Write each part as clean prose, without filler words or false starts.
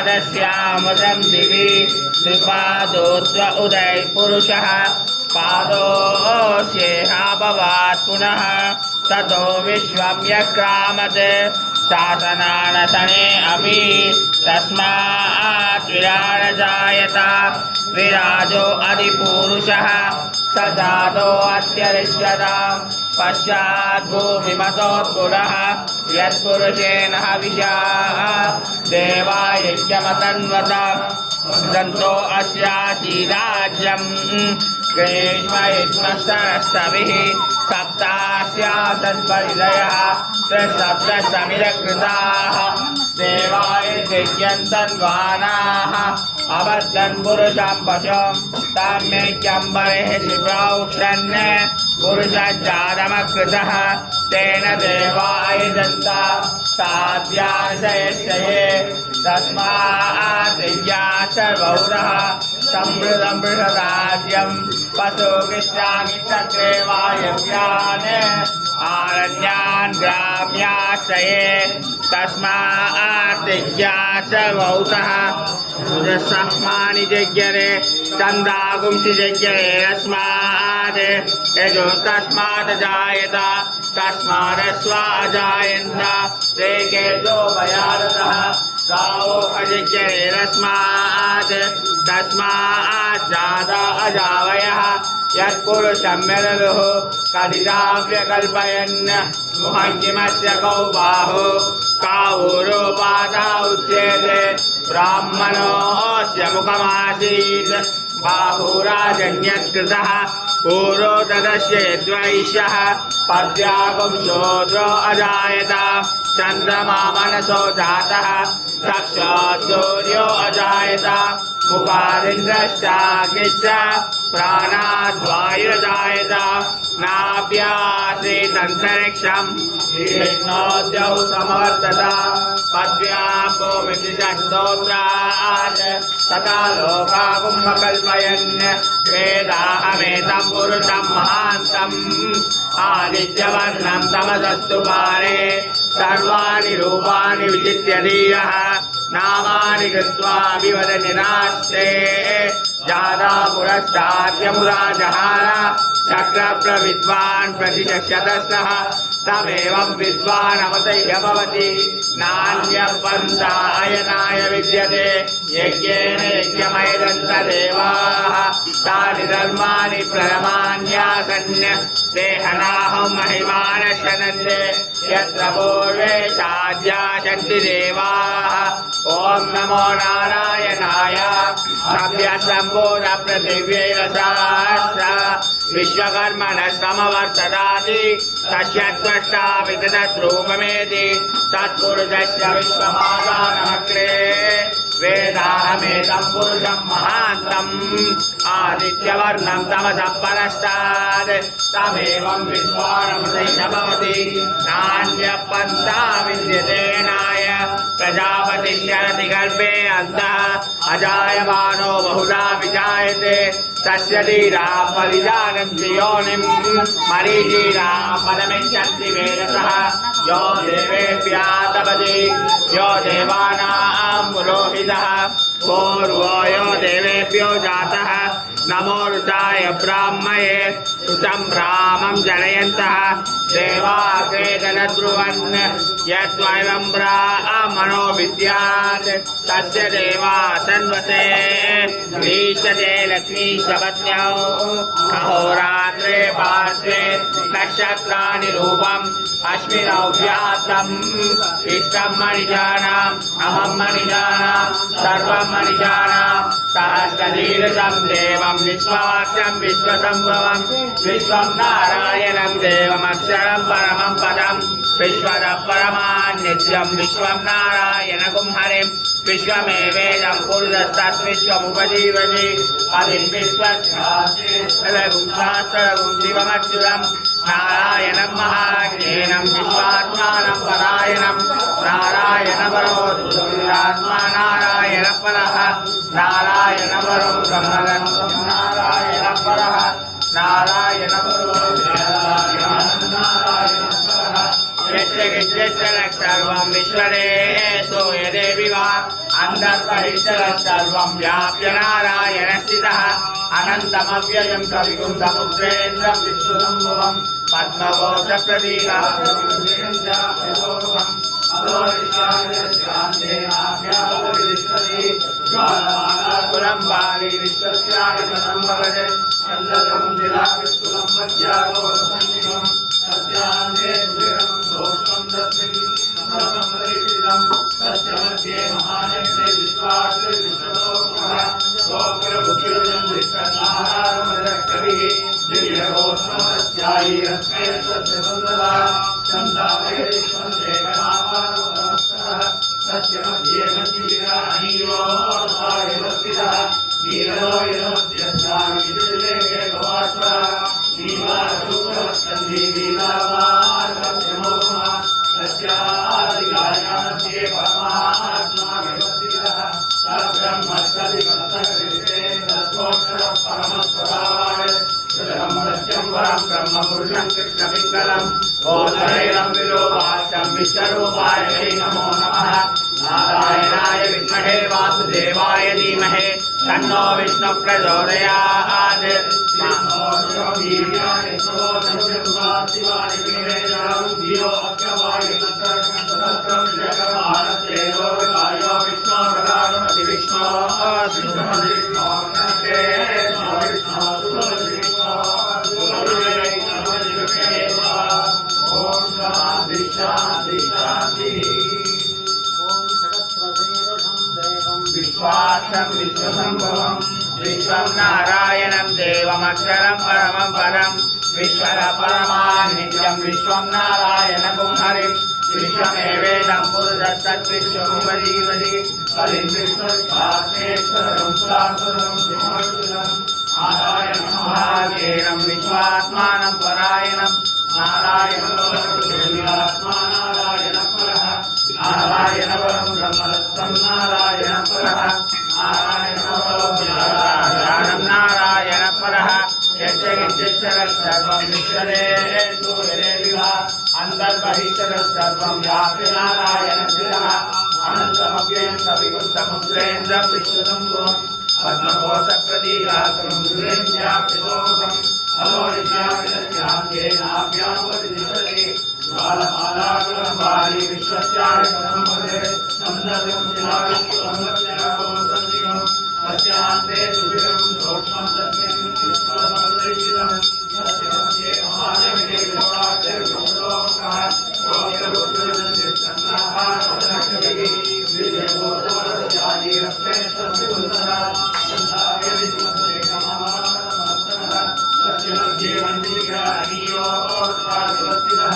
पादस्यामृतं दिवि त्रिपादोत्व उदय पुरुषः पादोऽस्येहाभवात् पुनः ततो विश्वं यक्रामत् शासनानसने अपि तस्मात् विराजजायत विराजो अधिपुरुषः स जातो अत्यरिष्यता पश्चात् भूमिमतोत्पुरः यत्पुरुषेण हविषा देवा यज्ञमतन्वत सन्तो अस्यासीराज्यं ग्रीष्मयुष्मस्तरस्तभिः सप्तास्यासन्परिदयः त्रिसप्तसमिरकृताः देवाय यज्ञन्तन्वानाः अबद्धन् पुरुषं पशुं ताम्यैक्यम्बरेः शिप्राउक्षन् पुरुषजातमकृतः तेन देवाय दन्ता साध्याशयश्चये तस्मात् दिव्यात् सर्वौरः समृद्धं बृहदाद्यं पशुविश्रामि चक्रे वायव्यान् आरण्यान् ग्राम्याश्रये तस्मात् दिव्यात् सर्वौरः सुरसह्मानि जज्ञरे चन्दागुंसि जज्ञरे अस्मात् यजो तस्मात् जायत तस्मादस्वा अजायन्त ते केजो भयादतः गावो अजज्ञरे रस्मात् तस्मात् जाता अजावयः यत्पुरुषं यदनुः कदिदाव्यकल्पयन् मुहङ्गिमस्य कौ बाहो कावोरोपादा उच्यते ब्राह्मणोऽस्य मुखमासीत् बाहुराजन्यत्कृतः पूर्वोदस्य यद्वैश्यः पद्यागुं शूद्रो अजायत चन्द्रमा मनसो जातः साक्षात् सूर्यो अजायत मुखादिन्द्रश्चाग्निश्च प्राणाद्वायुरजायत नाभ्यासीदन्तरिक्षं विष्णोद्यौ समवर्तत पद्भ्यां भूमिति स्तोत्रात् तथा लोकाकुम्भकल्पयन् वेदाहमेतं पुरुषं महान्तम् आदित्यवर्णं तमसस्तु पारे सर्वाणि रूपाणि विचित्य धीरः नामानि कृत्वा विवदति नास्ते जाता पुरस्ताद्यमुदा जहार चक्रप्रविद्वान् प्रतिशक्ष्यतस्तः तमेवं विद्वान् अमतैः भवति नान्यपन्थायनाय विद्यते यज्ञेन यज्ञमयदन्त देवाः तानि धर्माणि प्रणमान्यासन् देहनाहं महिमानशनन्ते यत्र पूर्वे साध्या सन्ति देवाः ॐ नमो नारायणाय अभ्यसम्पूर्ण पृथिव्यैरसाश्च विश्वकर्मणः समवर्तदाति तस्य त्वष्टा विदधद्रूपमेति तत्पुरुषस्य विश्वमादानमग्रे वेदाहमेतं पुरुषं महान्तम् आदित्यवर्णं तमसः परस्तात् तमेवं विद्वानमतैः भवति नान्यपन्था विद्यते नाय प्रजापतिश्चरति गर्भे अन्तः अजायमानो बहुधा विजायते तस्य धीरा परिजानन्ति योनिं मरीचीरा पदमिच्छन्ति वेदसः यो देवेभ्यः तपति यो देवानां पुरोहितः पूर्वो यो देवेभ्यो जातः नमो ऋषाय ब्राह्मये ऋचं रामं जनयन्तः देवाग्रेदनद्रुवन् यद्वैवं ब्राह्मणो विद्यात् तस्य देवा सन्वते ईशते लक्ष्मीशपत्न्यौ अहोरात्रे पार्श्वे नक्षत्राणि रूपम् अश्विनौ व्यात्तम् इष्टं मनिषाणाम् अहं मनिषाणां सर्वं मनिषाणां सहस्रशीर्षं देवं विश्वास्यं विश्वसम्भवं विश्वं नारायणं देवमक्षरं परमं पदं विश्वतः परमान् नित्यं विश्वं नारायणगुं हरिं विश्वमेवेदं पुरुषस्तद्विश्वमुपजीवति अधिर्विश्वस्यास्तिरगुं शास्त्रगुं शिवमच्युतं नारायणं महाज्ञेनं विश्वात्मानं परायणं नारायणपरो दुरात्मा नारायणपरः नारायणपरो ब्रह्मणं नारायणपरः नारायणपरो नारायणपरः सर्वं विश्वरे सोयदेवि वा अन्तर्बहिश्चरः सर्वं व्याप्य नारायण स्थितः अनन्तमव्ययं कविगुं समुद्रेन्द्रं विश्वसम्भवं पद्मकोशप्रतीकां कुलं बाली विश्वस्यादिपदं भवते चन्द्रं दिलाविष्कुलं मध्यागोरसन्निभं तस्यान्ते सुधिरं दोषं तस्मिन् समरमरीषितं तस्य मध्ये महायज्ञे विश्वास्य विश्वलोकः गोपुरभुकिरुजं विश्वनारायणकविः दिव्यघोषमस्यायि अस्मै तस्य वन्दना चन्दावैरिष्वं देवनामानवनमस्तः तस्य मध्ये मन्दिराहीयोर्भायवस्थितः नीलोयनोद्यस्यामितिर्लेखे भवास्वा नीवासूत्रवस्कन्धी लीलावार्गस्यमोहः तस्यादिगायामध्ये परमात्मा व्यवस्थितः ब्रह्मस्तदिवस्तकृष्णेन्द्रस्तोत्रः परमस्वभावाय श्रुतं सत्यं वरं ब्रह्मपुरुषं कृष्णपिङ्गलं गोधरैलं विलोपाख्यं विश्वरूपाय नमो नमः नारायणाय विद्महे वासुदेवाय धीमहि तन्नो विष्णु प्रचोदयात् विश्वाक्षं विश्वसम्भवं विश्वं नारायणं देवमक्षरं परमं पदं विश्वर परमान्नित्यं विश्वं नारायणं हरिं विश्वमेवेदं पुरुषस्तद्विश्वमुपजीवति हरिं विश्वस्वात्मेश्वरं सुरासुरं शिवमर्जुनं नारायणं महाज्ञेयं विश्वात्मानं परायणं नारायणोऽस्मात्मा नारायणः परः नारायणवरं ब्रह्मदत्तं नारायणपरः नारायणवरं नारायणपरः यच्चरः सर्वं विश्वदेषु विरेविवा अन्तर्बहिश्चरः सर्वं व्याप्य नारायणस्थितः अनन्तमव्ययं कविगुं समुद्रेन्द्रं विश्वसम्भवं पद्मकोशप्रतीकासनं हृदयं व्याप्यतोमुखम् अलोनिशाविदस्याङ्गेनाभ्यामुपदिशति ज्वालमालाकुलं बाली विश्वस्यादिपदं भवते चन्द्रं दिलाविष्कुलं मध्यागोरसन्निभं तस्यान्ते सुधिरं दोषं तस्मिन् विश्वसमदर्शितं तस्य मध्ये महायज्ञे विश्वास्य विश्वलोकः गोपुरभुकिरुजं दिव्यघोषमस्यायि अस्मै तस्य वन्दना तस्य मध्ये मन्दिराहीयोर्भागवस्थितः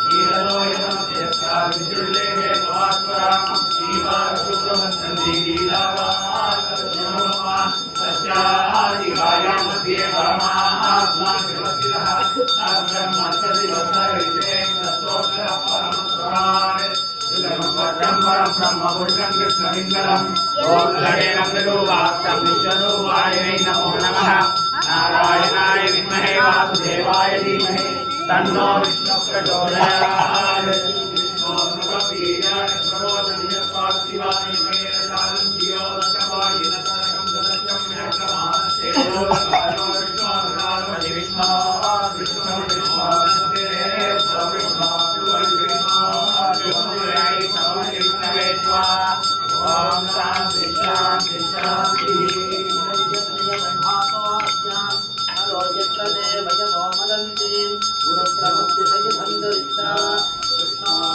नीलोयनोद्यस्यामितिर्लेखे भवास्वरा नीवासूत्रवस्कन्धी लीलावार्गस्यमोहः तस्यादिगायां मध्ये परमात्मा व्यवस्थितः ब्रह्मस्तदिवस्तकृष्णेन्द्रस्तोत्रः परमस्वभावाय श्रुतं परं ब्रह्मपुरुषं कृष्णपिङ्गलं गोधरैलं विलोपाख्यं विश्वरूपाय नमो नमः नारायणाय विद्महे वासुदेवाय धीमहि तन्नो विष्णु प्रचोदयात् ओम शांति शांति शांति कृष्ण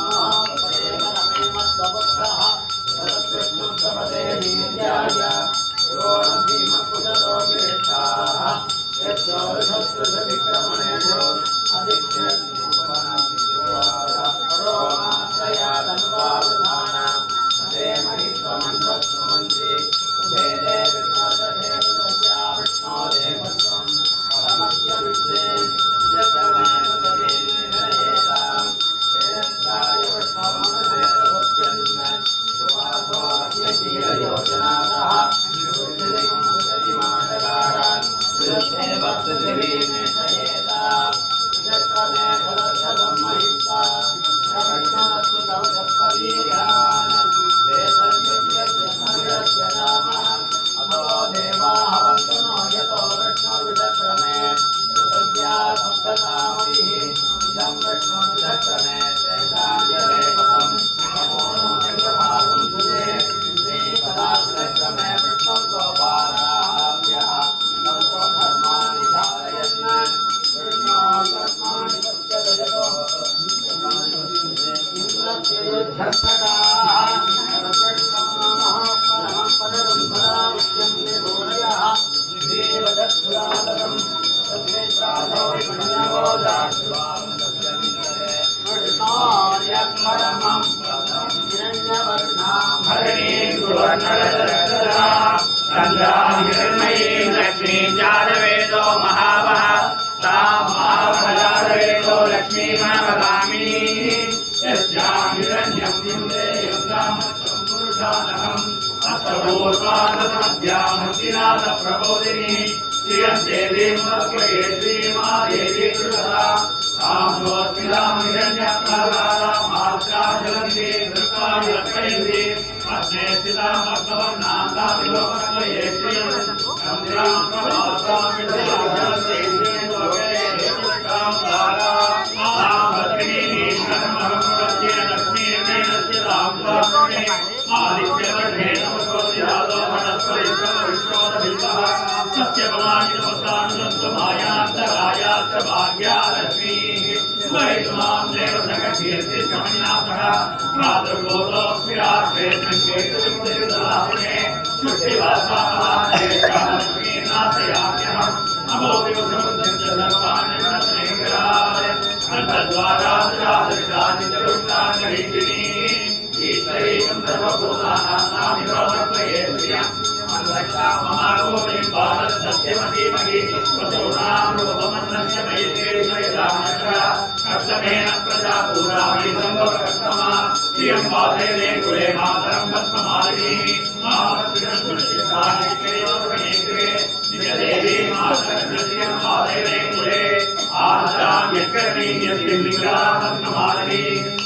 चन्द्राहिरण्मयीं लक्ष्मीं जातवेदो महावः तां महावहजातवेदो लक्ष्मीमवगामिनी यस्यां हिरण्यं निन्देयं रामचं पुरुषानहम् अष्टपूर्वादमध्यामस्तिनाथप्रबोधिनी श्रियं देवीं तस्मये श्रीमादेवी कृता तां स्वस्तिलां हिरण्यप्रहलादामात्राजलन्ति दृष्टाय लक्ष्मयन्ति अस्मे स्थितां भक्तवर्णां तामिलोकस्मये श्रियं चन्द्रां प्रभासां विद्याजलन्ति लोके हेतुष्टां धारा तां भद्रिणीं शरणमहं लक्ष्मीर्णस्य तां स्वामिने आदित्यवर्णे नमस्कृत्यादो वनस्पतिश्च विश्वोदभितः सस्य भवानि नमस्कानुसन्तु मायान्तरायाश्च भाग्यालक्ष्मीः वैष्मां देव सककीर्ति शमनिनाथः प्रातर्गोलोऽस्मिरार्थे सङ्केतयुक्तयुधलासने शुद्धिवासामहाने लक्ष्मीनाथयाम्यहम् अमोघिवसमुद्रं च सर्वाणि मनस्नेङ्गराय अन्तद्वारादृशादिचरुष्टाङ्गरीतिनी ईश्वरीकं सर्वभूतानां नामिरोमत्वये श्रियम् अन्वक्षामहागोपीं बालसत्यमधीमहि वसूनां रूपमन्नस्य मयितेश्वरदानकरा कष्टमेन प्रजापूरामि सम्भवकष्टमा श्रियं पादेवे कुले मातरं पद्ममालिनी महाभक्तिरन्तुरसिद्धानिकेयोर्वणेकृते निजदेवी मातरं पादेवे कुले आस्तां यत्कर्णीं यस्मिन् लिङ्गा पद्ममालिनी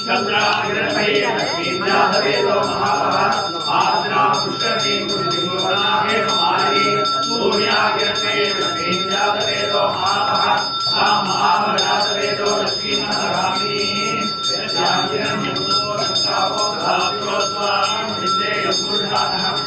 चन्द्राहिरण्मयी लक्ष्मीं जातवेदो महावः आद्रा पुष्करणीं पुष्टिमूर्णा हेममालिनी सूर्याहिरण्मयी लक्ष्मीं जातवेदो महावः तां महावजातवेदो लक्ष्मीमहगामिनी यस्यां हिरण्यमुदो रक्तावो धात्रोद्वारान् विद्येयं पुरुषानहम्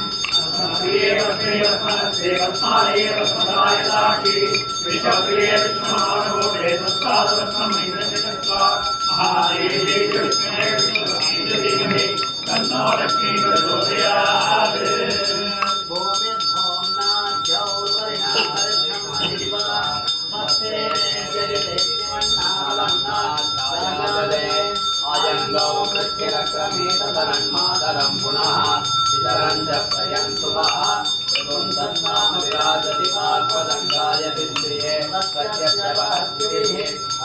प्रिये वस्त्रे वस्मनस्ते वस्मालये वस्मदाय दाक्षि विश्वप्रिये विष्णुमानवो वेदस्तादवत्सं मैन्द्रजगत्वा महादेवी च विष्णुवे विष्णुपत्नी च धीमहि तन्नो लक्ष्मी प्रचोदयात् आजंगो मृत्युरक्रमेत तन्मातरं पुनः इतरं च प्रयन्तु वः तन्नाम विराजति वाक्पदं गायति श्रिये सत्यस्य वहद्भिः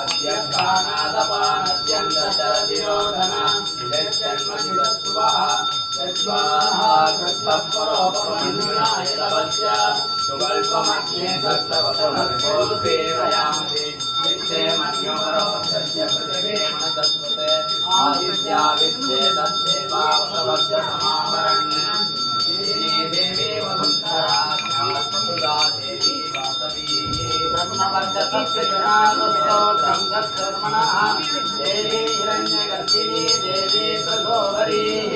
अद्य प्राणादपानद्यन्तरतिरोधन यज्जन्मनिदस्वः यज्वाहा कृत्तपरोपमन्युनाय लभस्य सुकल्पमग्ने तत्तवपुनर्भोर्देवयामति नित्ये मन्योरो तस्य पृथिवे मनतस्वते आदित्या विश्वे तस्येवावतवस्य समावरन् देवी वसुन्धरा स्यात्मसुधा देवी वासवी ब्रह्मवर्चस्य जनादस्तोत्रं तत्कर्मणः देवी हिरण्यगर्भिणी देवी प्रसोदरीः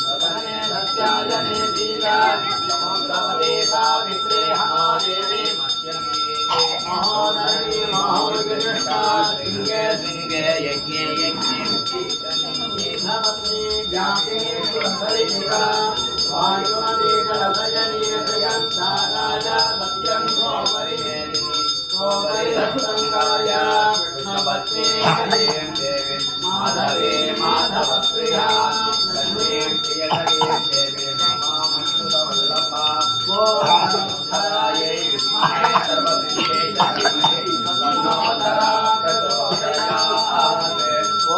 सदने सत्याजने सीता समुद्रवते सावित्रे हनो देवी मध्यमे महोदरी महोर्गनिष्ठा सिंहे सिंहे यज्ञे यज्ञे धीपत्नी ज्ञाते सुरसरिका वायुनदीकलसजनी श्रियन्ताराय सत्यं सोपरिमेदिनी सोपरिधत्सङ्गाय कृष्णपत्नी देवी माधवी माधवप्रिया लक्ष्मीं प्रियकरीं देवी मामस्तुतवल्लभा गोधरायै विद्महे सर्वसिद्धेश्वरीमहे तन्नोधरा प्रचोदयात् ॐ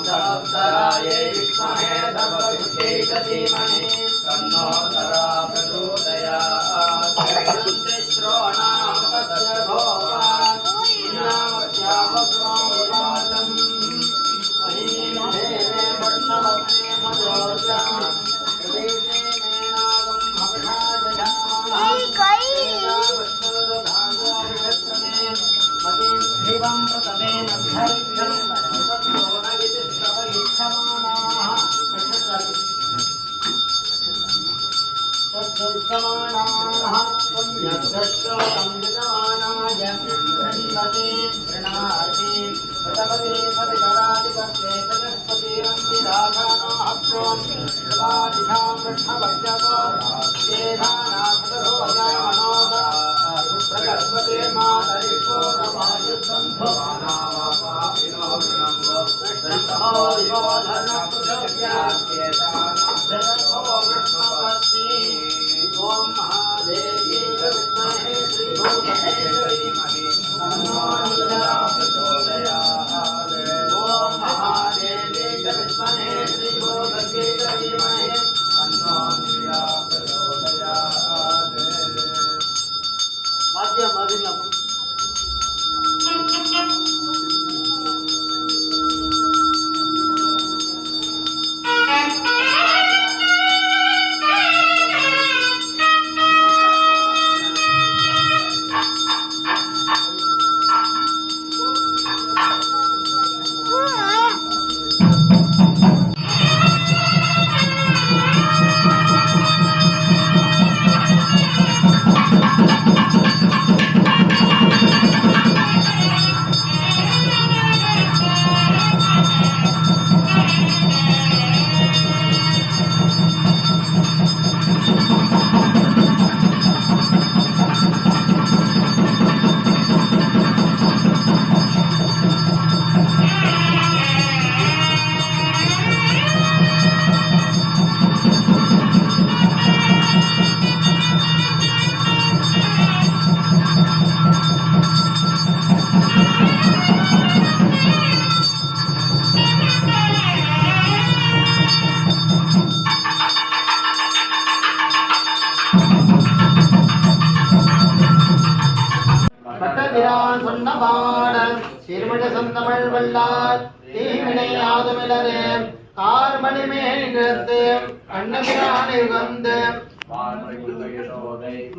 धरायै विद्महे सर्वसिद्धेश्वरीमहे तन्नोधरा प्रचोदयात् श्रोणां तस्य भोगान् नामस्यामस्वामिवादम् अहीनदेवे वर्षवत्ने मजोर्जान् प्रदेशे मेनागं भवषाजयामः मतिं धिवं प्रतमेन धैर्यं तत्तो न इति स्तवयिच्छमानाः तद्दुर्गमानाः पुण्यद्रष्टोतं यजमानाय वृन्दते वृणाति प्रतपते सवितरादिपत्रे प्रजस्पतिरन्तिराधानो अप्रोन् कृपादिशां कृष्णभक्त्यतो वेदानाथदोजामनोदा प्रकल्पते मातरिष्ठोरवायुसन्भवानावापापिनो वृणम्बो कृष्णो विवोधनप्रचोद्यास्येता जगतो कृष्णपत्नी பாடல் சிறுமணி சொந்தமிழ் வல்லார் தீவினை யாதுமிலரே கார்மணி மேல் நிறுத்து கண்ணபிரானை வந்து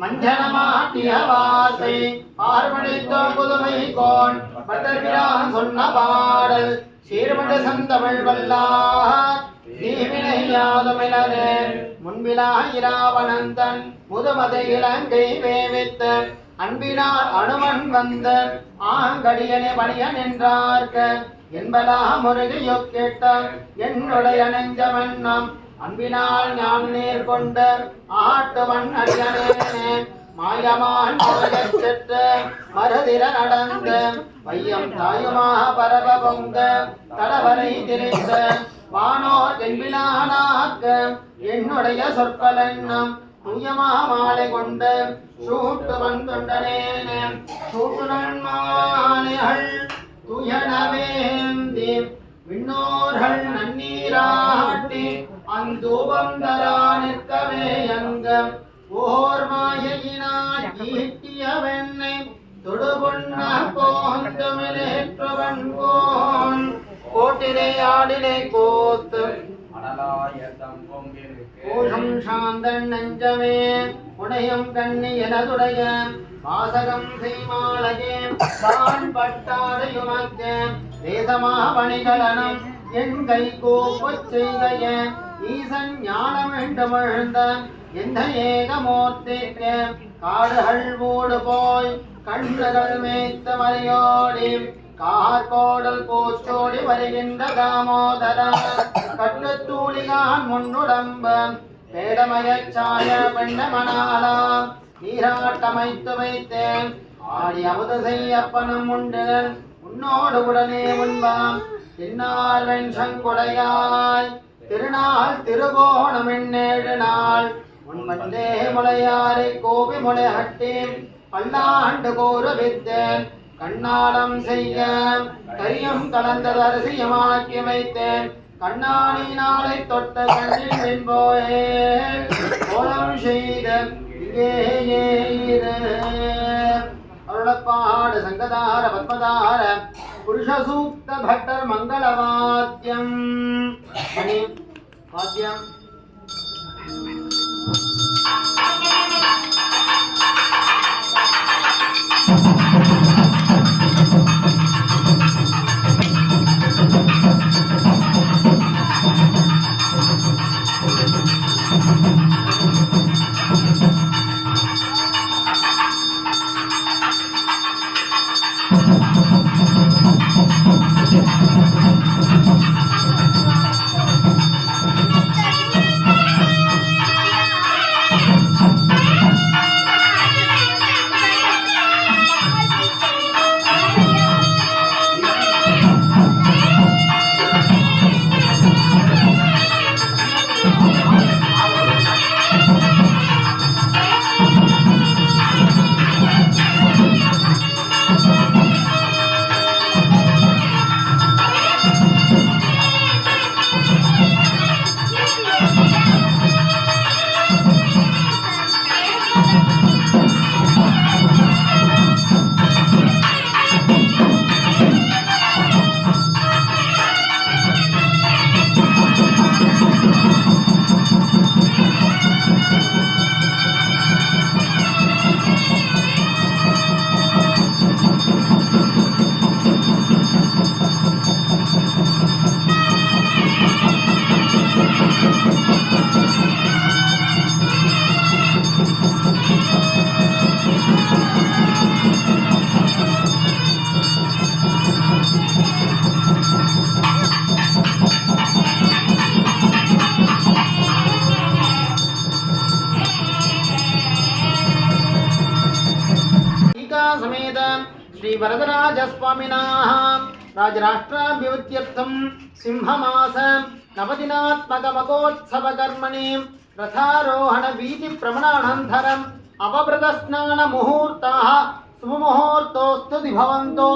மஞ்சனமாட்டிய வார்த்தை பார்வழித்தோ புதுமை கோன் பட்டர்பிரான் சொன்ன பாடல் சீர்மடு சந்தமிழ் வல்லார் தீவினை யாதுமிலரே முன்பிலா இராவணந்தன் முதுமதை இலங்கை வேவித்த அன்பினால் அனுமன் வந்த ஆங்கடியனை பணியன் என்றார்க்க என்பதா முருகையோ கேட்ட என்னுடைய நெஞ்சமன்னம் அன்பினால் ஞான் நேர் கொண்ட ஆட்டுவன் அடியனே மாயமான் செற்ற மருதிர நடந்த வையம் தாயுமாக பரவ பொங்க தடவரை திரைத்த வானோர் என்பினானாக்க என்னுடைய சொற்களெண்ணம் தூயமா மாலை கொண்ட சூட்டு வந்தொண்டனேனே சூட்டு நன்மாலைகள் துயனவேந்தி விண்ணோர்கள் நன்னீராட்டி அந்தூபம் தரா நிற்கவே அங்க ஓர் மாயினால் ஈட்டிய வெண்ணை தொடுபொன்ன போந்தமிழேற்றவன் போன் கோட்டிலே ஆடிலே கோத்து கோஷம் சாந்தன் நெஞ்சமே உடையம் கண்ணி எனதுடைய வாசகம் செய்மாலையே தான் பட்டாடையுமக்க தேசமா பணிகளனம் என் கை கோப்பச் செய்கைய ஈசன் ஞானம் என்றுமிழ்ந்த எந்த ஏகமூர்த்திக்க காடுகள் மூடு போய் கண்ணுகள் மேய்த்த மலையோடி கார்கோடல் போச்சோடி வருகின்ற தாமோதர கட்டுத்தூளிகான் முன்னுடம்ப பேடமயச்சாய பெண்ணமனாலா நீராட்டமைத்து வைத்தேன் ஆடி அமுது செய்யப்பனும் உண்டினன் உன்னோடு உடனே உண்பாம் தின்னார் வெண்சங்குடையாய் திருநாள் திருகோணம் எண்ணேழு நாள் உன்மந்தே முளையாரை கோபி முளைஹட்டி பல்லாண்டு கூற வித்தேன் கண்ணாலம் செய்ய கரியம் கலந்த தரிசியமாக்கி வைத்தேன் கண்ணாணி நாளை தொட்ட கண்ணில் வெண்போயே கோலம் செய்த அருளப்பாடு சங்கதார பத்மதார புருஷ சூக்த பட்டர் மங்களவாத்தியம் வாத்தியம் समेत श्री वरदराज स्वामिनाः राजराष्ट्राभिवृद्ध्यर्थं सिंहमास नवदिनात्मक महोत्सव कर्मणि रथारोहण वीति प्रमणानन्तरम् अपभृत स्नान मुहूर्ताः शुभमुहूर्तोस्तु भवन्तु।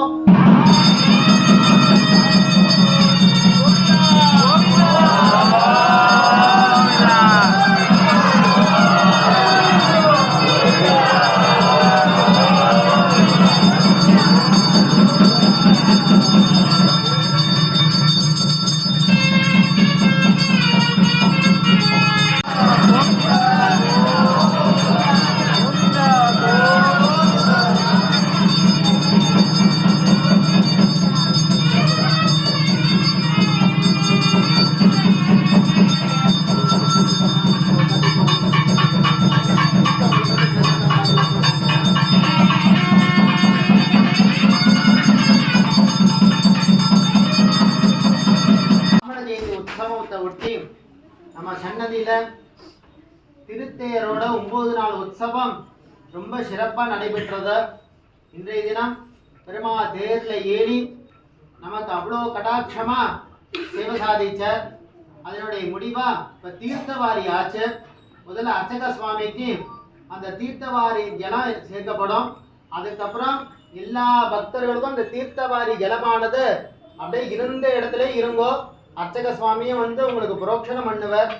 திருத்தேரோட 9 நாள் உற்சவம் ரொம்ப சிறப்பாக நடைபெற்றது. இன்றைய தினம் பெருமாள் தேரில் ஏறி நமக்கு அவ்வளோ கடாட்சமா சேவை சாதிச்சார். அதனுடைய முடிவா இப்போ தீர்த்தவாரி ஆச்சு. முதல்ல அர்ச்சக சுவாமிக்கு அந்த தீர்த்தவாரி ஜலம் சேர்க்கப்படும். அதுக்கப்புறம் எல்லா பக்தர்களுக்கும் அந்த தீர்த்தவாரி ஜலமானது அப்படியே இருந்த இடத்துல இருங்கோ. அர்ச்சக சுவாமியும் உங்களுக்கு புரோக்ஷனம் பண்ணுவார்.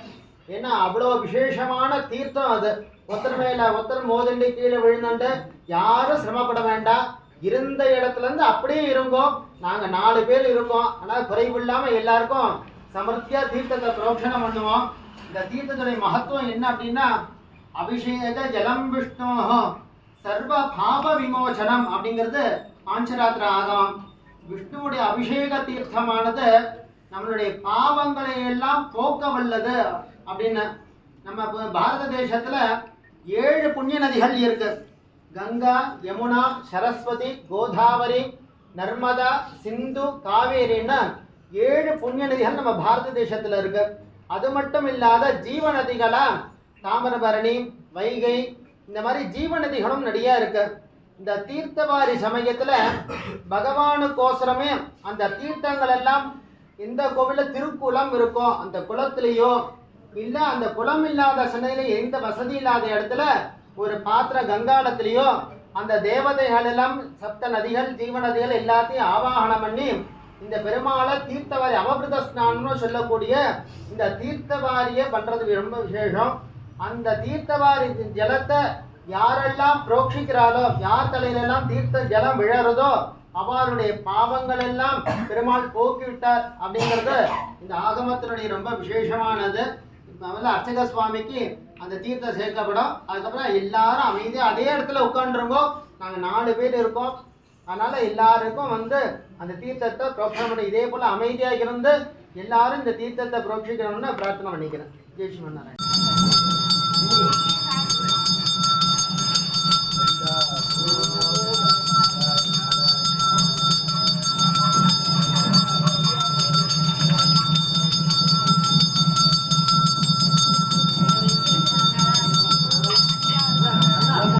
ஏன்னா அவ்வளோ விசேஷமான தீர்த்தம் அது. ஒருத்தர் மேல ஒருத்தர் மோதண்டி கீழே விழுந்துட்டு யாரும் சிரமப்பட வேண்டாம். இருந்த இடத்துல இருந்து அப்படியே இருங்கோ. நாங்கள் 4 பேர் இருக்கோம். ஆனால் குறைவில்லாமல் எல்லாருக்கும் சமர்த்தியா தீர்த்தத்தை புரோக்ஷனம் பண்ணுவோம். இந்த தீர்த்தத்துடைய மகத்துவம் என்ன அப்படின்னா, அபிஷேக ஜலம் விஷ்ணு சர்வ பாப விமோசனம் அப்படிங்கிறது பாஞ்சராத்திர ஆகமம். விஷ்ணுவுடைய அபிஷேக தீர்த்தமானது நம்மளுடைய பாவங்களை எல்லாம் போக்க வல்லது அப்படின்னு. நம்ம பாரத தேசத்துல 7 புண்ணிய நதிகள் இருக்கு. கங்கா, யமுனா, சரஸ்வதி, கோதாவரி, நர்மதா, சிந்து, காவேரின்னு 7 புண்ணிய நதிகள் நம்ம பாரத தேசத்துல இருக்கு. அது மட்டும் இல்லாத ஜீவ நதிகளா தாமிரபரணி, வைகை, இந்த மாதிரி ஜீவ நதிகளும் நிறைய இருக்கு. இந்த தீர்த்தவாரி சமயத்துல பகவானுக்கோசரமே அந்த தீர்த்தங்கள் எல்லாம் எந்த கோவிலில் திருக்குளம் இருக்கோ அந்த குளத்திலேயோ இல்லை அந்த குளம் இல்லாத சன்னையில எந்த வசதி இல்லாத இடத்துல ஒரு பாத்திர கங்காளத்திலேயோ அந்த தேவதைகள் எல்லாம் சப்த நதிகள் ஜீவ நதிகள் எல்லாத்தையும் ஆவாகனம் பண்ணி இந்த பெருமாளை தீர்த்தவாரி அமபிருத ஸ்நானம்னு சொல்லக்கூடிய இந்த தீர்த்தவாரியை பண்றது ரொம்ப விசேஷம். அந்த தீர்த்தவாரி ஜலத்தை யாரெல்லாம் புரோக்ஷிக்கிறாளோ, யார் தலையிலெல்லாம் தீர்த்த ஜலம் விழறதோ அவருடைய பாவங்கள் எல்லாம் பெருமாள் போக்கிவிட்டார் அப்படிங்கிறது இந்த ஆகமத்தினுடைய ரொம்ப விசேஷமானது. முதல்ல அர்ச்சக சுவாமிக்கு அந்த தீர்த்தம் சேர்க்கப்படும். அதுக்கப்புறம் எல்லாரும் அமைதியாக அதே இடத்துல உட்காந்துருங்கோ. நாங்கள் 4 பேர் இருக்கோம். அதனால எல்லாருக்கும் அந்த தீர்த்தத்தை புரோக்ஷனம் பண்ணி இதே போல் அமைதியாக இருந்து எல்லாரும் இந்த தீர்த்தத்தை புரோக்ஷிக்கணும்னு பிரார்த்தனை பண்ணிக்கிறேன். ஜெய் ஸ்ரீமன் நாராயணன்.